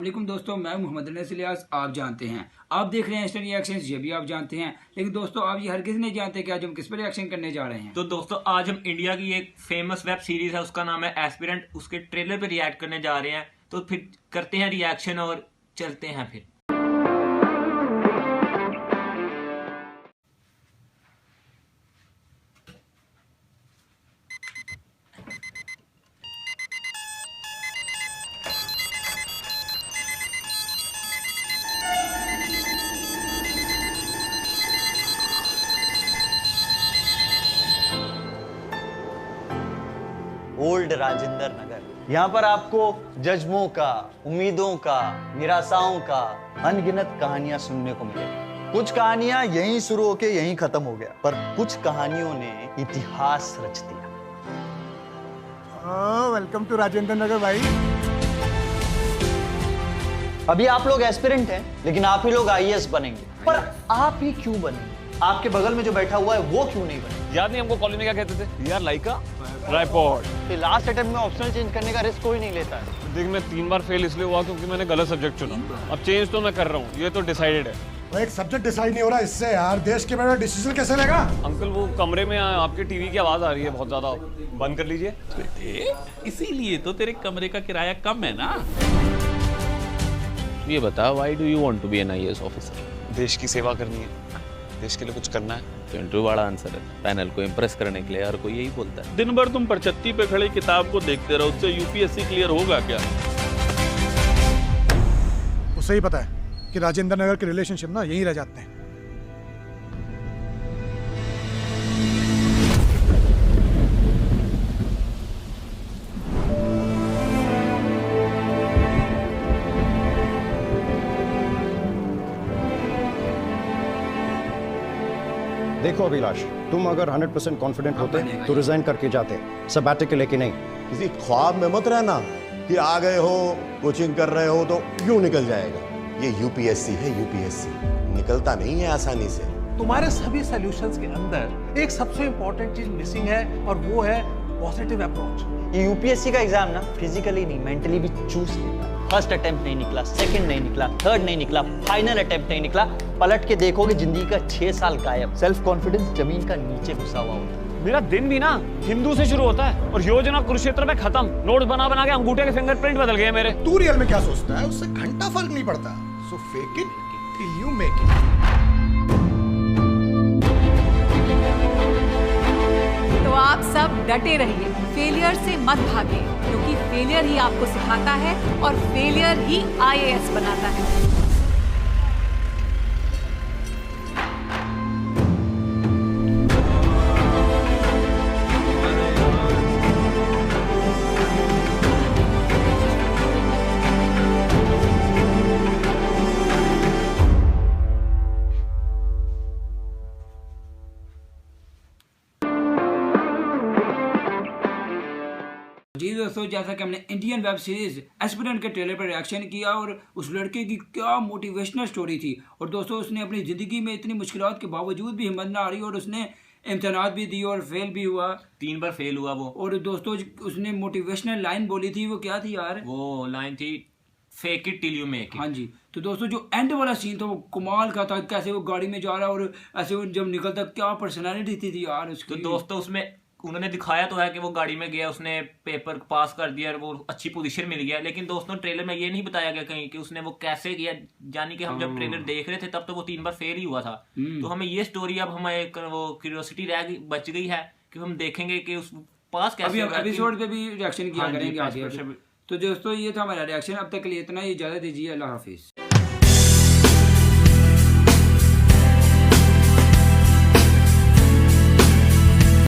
वालेकुम दोस्तों, मैं मोहम्मद अनस इलियास। आप जानते हैं, आप देख रहे हैं इंस्टेंट रिएक्शंस, ये भी आप जानते हैं। लेकिन दोस्तों आप ये हरगिज़ नहीं जानते कि आज हम किस पर रिएक्शन करने जा रहे हैं। तो दोस्तों आज हम इंडिया की एक फेमस वेब सीरीज है, उसका नाम है एस्पिरेंट, उसके ट्रेलर पे रिएक्ट करने जा रहे हैं। तो फिर करते हैं रिएक्शन और चलते हैं फिर। ओल्ड राजेंद्र नगर। यहाँ पर आपको जज्बों का, उम्मीदों का, निराशाओं का अनगिनत कहानियां सुनने को मिलेगी। कुछ कहानियां यहीं शुरू होके यहीं खत्म हो गया, पर कुछ कहानियों ने इतिहास रच दिया। वेलकम टू राजेंद्र नगर भाई। अभी आप लोग एस्पिरेंट हैं, लेकिन आप ही लोग आईएएस बनेंगे। पर आप ही क्यों बनेंगे? आपके बगल में जो बैठा हुआ है वो क्यों नहीं बने? याद नहीं हमको कॉलेज में क्या कहते थे? यार लाइका ट्राइपॉड। तो लास्ट अटेम्प्ट में ऑप्शनल चेंज करने का रिस्क कोई नहीं लेता है। देख, मैं 3 बार फेल इसलिए हुआ क्योंकि मैंने गलत सब्जेक्ट चुना। अब चेंज तो मैं कर रहा हूँ, ये तो डिसाइडेड है। वो एक सब्जेक्ट डिसाइड नहीं हो रहा इससे यार देश के बारे में डिसीजन कैसे लेगा? अंकल वो कमरे में आपकी टीवी की आवाज आ रही है बहुत ज्यादा, बंद कर लीजिए। बेटे इसीलिए तो तेरे कमरे का किराया कम है ना। ये बता, why do you want to be an IAS officer? देश की सेवा करनी है, देश के लिए कुछ करना है। तो इंटरव्यू बड़ा आंसर है। पैनल को इम्प्रेस करने के लिए हर कोई यही बोलता है। दिन भर तुम परछत्ती पे खड़े किताब को देखते रहो, उससे यूपीएससी क्लियर होगा क्या? उसे ही पता है कि राजेंद्र नगर के रिलेशनशिप ना यहीं रह जाते हैं। देखो अभिलाष, तुम अगर 100% कॉन्फिडेंट होते तो रिजाइन करके जाते, सबैटिकल लेके नहीं। किसी ख्वाब में मत रहना कि आ गए हो, कोचिंग कर रहे हो तो यूं निकल जाएगा। ये यूपीएससी है, यूपीएससी निकलता नहीं है आसानी से। तुम्हारे सभी सॉल्यूशंस के अंदर एक सबसे इंपॉर्टेंट चीज मिसिंग है और वो है पॉजिटिव अप्रोच। ये यूपीएससी का एग्जाम ना फिजिकली नहीं मेंटली भी चूज लेता है। फर्स्ट अटेम्प्ट नहीं निकला, सेकंड नहीं निकला, थर्ड नहीं निकला, फाइनल अटेम्प्ट नहीं निकला, पलट के देखोगे जिंदगी का 6 साल गायब। सेल्फ कॉन्फिडेंस जमीन का नीचे घुसा हुआ होता है। मेरा दिन भी ना हिंदू से शुरू होता है और योजना कुरुक्षेत्र में खत्म। नोट बना बना के अंगूठे के फिंगरप्रिंट बदल गए मेरे। तू रियल में क्या सोचता है उससे घंटा फर्क नहीं पड़ता। So fake it till you make it. तो आप सब डटे रहिए, फेलियर से मत भागिए, क्योंकि फेलियर ही आपको सिखाता है और फेलियर ही आईएएस बनाता है। जी दोस्तों, जैसा कि हमने इंडियन वेब सीरीज एस्पिरेंट के ट्रेलर पर रिएक्शन किया और उस लड़के की क्या मोटिवेशनल स्टोरी थी। और दोस्तों उसने अपनी ज़िंदगी में इतनी मुश्किलात के बावजूद भी हिम्मत ना आ रही और उसने इम्तहानात भी दिए और फेल भी हुआ। 3 बार फेल हुआ वो। और दोस्तों उसने मोटिवेशनल लाइन बोली थी, वो क्या थी यार? वो लाइन थी fake it till you make it. हाँ जी। तो दोस्तों जो एंड वाला सीन था वो कमाल का था, कैसे वो गाड़ी में जा रहा है और ऐसे वो जब निकलता क्या पर्सनैलिटी थी यार उसकी। तो दोस्तों उसमें उन्होंने दिखाया तो है कि वो गाड़ी में गया, उसने पेपर पास कर दिया और वो अच्छी पोजीशन मिल गया। लेकिन दोस्तों ट्रेलर में ये नहीं बताया गया कहीं कि उसने वो कैसे किया। यानी कि हम जब ट्रेलर देख रहे थे तब तो वो 3 बार फेल ही हुआ था। तो हमें ये स्टोरी अब हमें वो क्यूरियोसिटी बच गई है कि हम देखेंगे कि उस पास कैसे। अभी एपिसोड पे भी रिएक्शन किया करेंगे आगे। तो दोस्तों ये था हमारा रिएक्शन, अब तक के लिए इतना ही। इजाजत दीजिए, अल्लाह हाफिज।